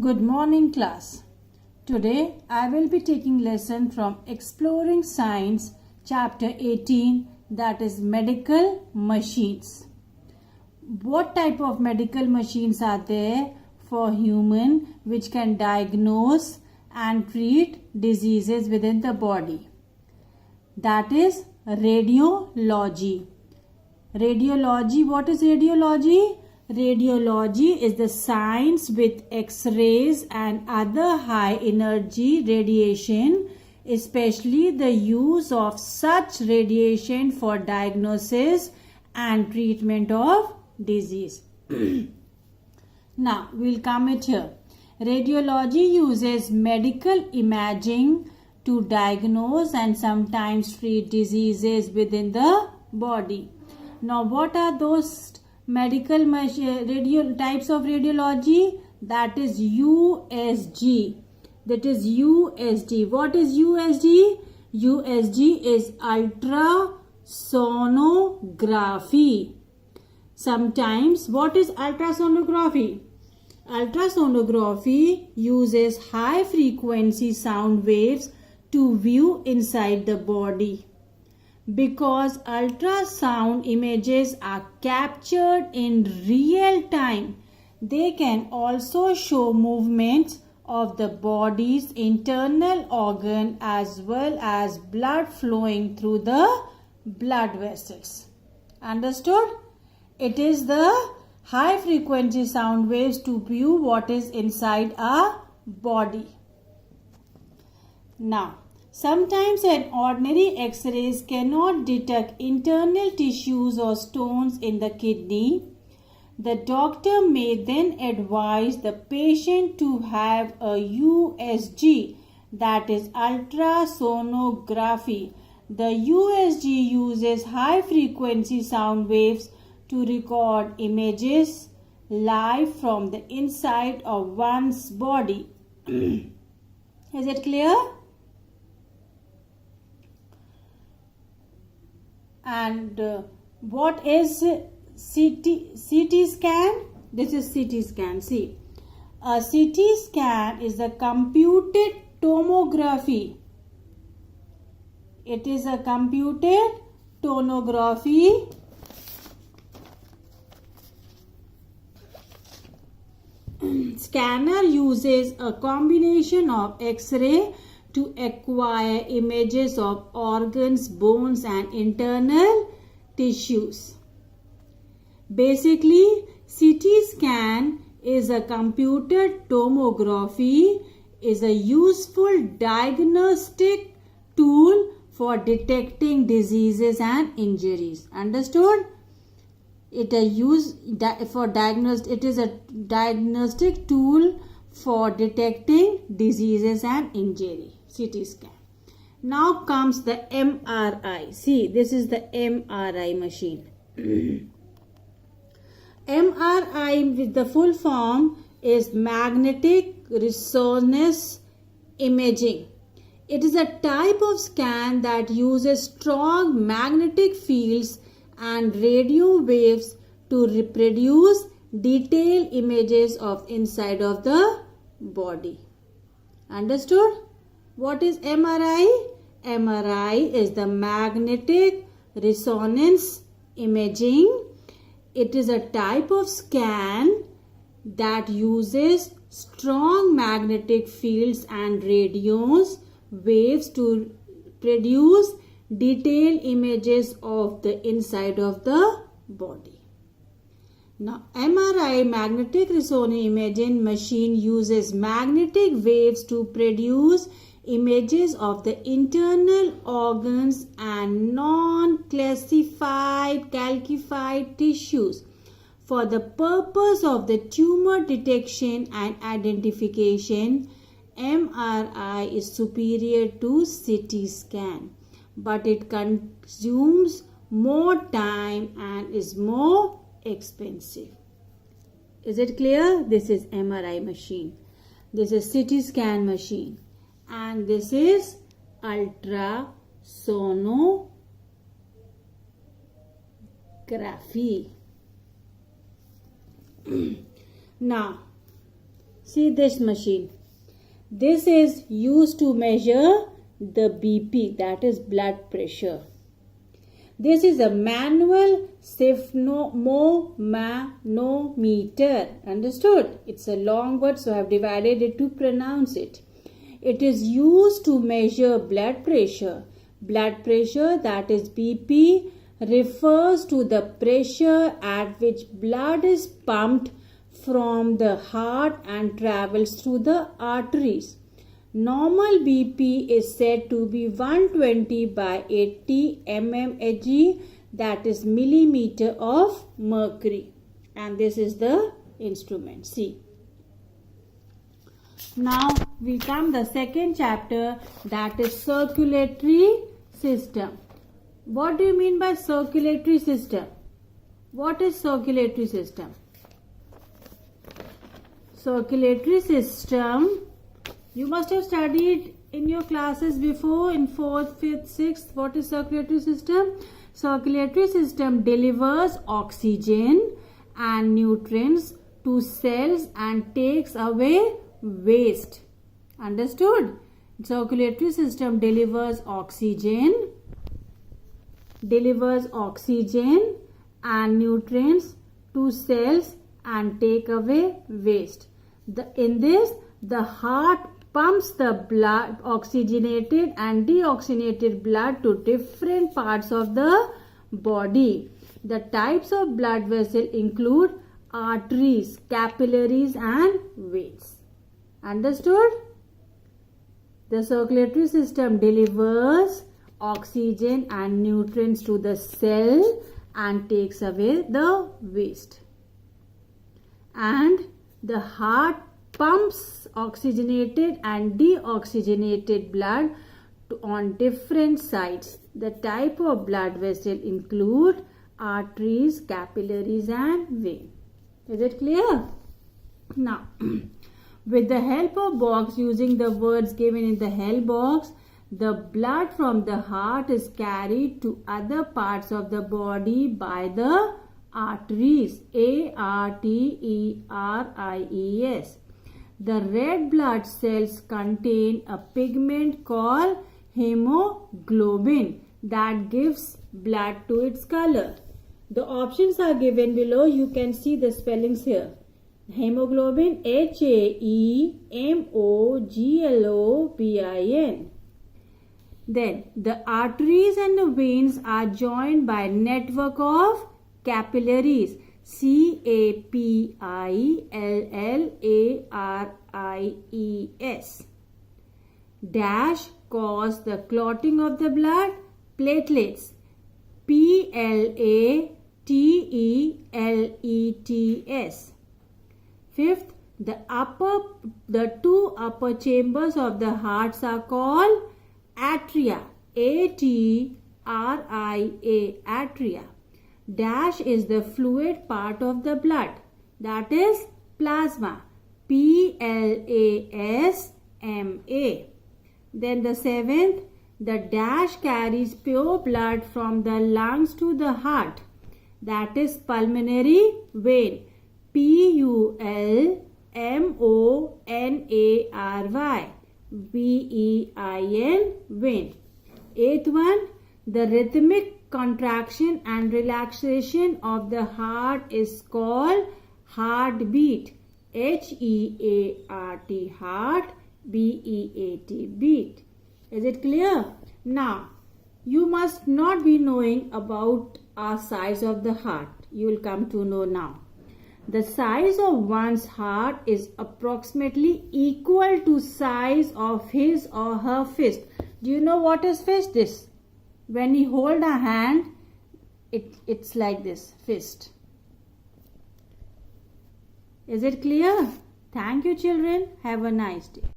Good morning, class. Today I will be taking lesson from Exploring Science, chapter 18, that is medical machines. What type of medical machines are there for human which can diagnose and treat diseases within the body? That is radiology. Radiology, what is radiology? Radiology is the science with X-rays and other high energy radiation, especially the use of such radiation for diagnosis and treatment of disease. Now, we'll come it here. Radiology uses medical imaging to diagnose and sometimes treat diseases within the body. Now, what are those medical types of radiology? That is USG. That is USG. What is USG? USG is ultrasonography. Sometimes, what is ultrasonography? Ultrasonography uses high frequency sound waves to view inside the body. Because ultrasound images are captured in real time, they can also show movements of the body's internal organ as well as blood flowing through the blood vessels. Understood? It is the high frequency sound waves to view what is inside our body. Now, sometimes an ordinary X-rays cannot detect internal tissues or stones in the kidney. The doctor may then advise the patient to have a USG, that is ultrasonography. The USG uses high frequency sound waves to record images live from the inside of one's body. Is it clear? And what is CT scan? This is CT scan. See, a CT scan is a computed tomography. It is a computed tomography scanner uses a combination of X-ray to acquire images of organs, bones and internal tissues. Basically, CT scan is a computed tomography, is a useful diagnostic tool for detecting diseases and injuries. Understood? It is a diagnostic tool for detecting diseases and injury. CT scan. Now comes the MRI. See, this is the MRI machine. MRI, with the full form, is magnetic resonance imaging. It is a type of scan that uses strong magnetic fields and radio waves to reproduce detailed images of inside of the body. Understood? What is MRI? MRI is the magnetic resonance imaging. It is a type of scan that uses strong magnetic fields and radio waves to produce detailed images of the inside of the body. Now, MRI, magnetic resonance imaging machine, uses magnetic waves to produce images of the internal organs and non-calcified tissues for the purpose of the tumor detection and identification. MRI is superior to CT scan, but it consumes more time and is more expensive. Is it clear? This is MRI machine. This is CT scan machine. And this is ultrasonography. Now, See this machine. This is used to measure the BP, that is blood pressure. This is a manual sphygmomanometer. Understood? It's a long word, so I have divided it to pronounce it. It is used to measure blood pressure. Blood pressure, that is BP, refers to the pressure at which blood is pumped from the heart and travels through the arteries. Normal BP is said to be 120 by 80 mmHg, that is millimeter of mercury. And this is the instrument. See. Now we come the second chapter, that is circulatory system. What do you mean by circulatory system? What is circulatory system? Circulatory system, you must have studied in your classes before in 4th, 5th, 6th. What is circulatory system? Circulatory system delivers oxygen and nutrients to cells and takes away waste. Understood? Circulatory system delivers oxygen and nutrients to cells and take away waste. In this, the heart pumps the blood, oxygenated and deoxygenated blood to different parts of the body. The types of blood vessels include arteries, capillaries and veins. Understood? The circulatory system delivers oxygen and nutrients to the cell and takes away the waste. And the heart pumps oxygenated and deoxygenated blood on different sides. The type of blood vessel include arteries, capillaries and veins. Is it clear? Now, with the help of box, using the words given in the help box, the blood from the heart is carried to other parts of the body by the arteries. Arteries. The red blood cells contain a pigment called hemoglobin that gives blood to its color. The options are given below. You can see the spellings here. Hemoglobin, HAEMOGLOBIN. Then the arteries and the veins are joined by a network of capillaries. CAPILLARIES. Dash cause the clotting of the blood. Platelets. PLATELETS. Fifth, the two upper chambers of the hearts are called atria. ATRIA. Atria. Dash is the fluid part of the blood, that is plasma. PLASMA. Then the seventh, the dash carries pure blood from the lungs to the heart, that is pulmonary vein. PULMONARY. VEIN. Vein. Eighth one, the rhythmic contraction and relaxation of the heart is called heartbeat. HEART. Heart. BEAT. Beat. Is it clear? Now, you must not be knowing about our size of the heart. You will come to know now. The size of one's heart is approximately equal to size of his or her fist. Do you know what is fist? This. When you hold a hand, it's like this, fist. Is it clear? Thank you, children. Have a nice day.